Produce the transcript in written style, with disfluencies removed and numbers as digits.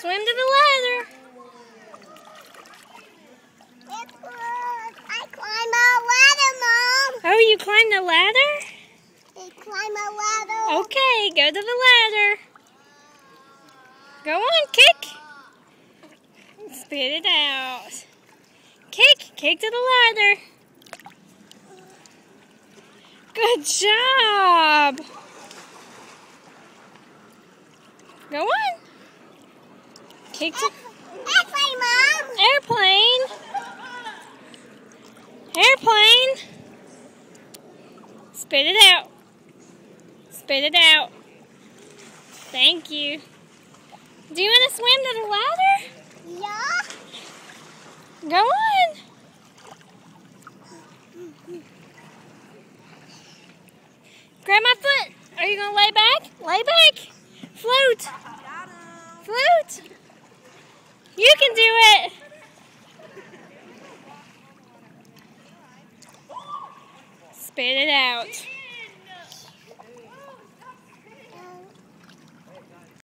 Swim to the ladder. I climbed a ladder, Mom. Oh, you climbed the ladder? I climbed a ladder. Okay, go to the ladder. Go on, kick. Spit it out. Kick to the ladder. Good job. Go on. Kick to Airplane, Mom. airplane. Airplane. Spit it out. Spit it out. Thank you. Do you want to swim to the ladder? Yeah. Go on. Grab my foot. Are you going to lay back? Lay back. Float. Float. You can do it. Spit it out.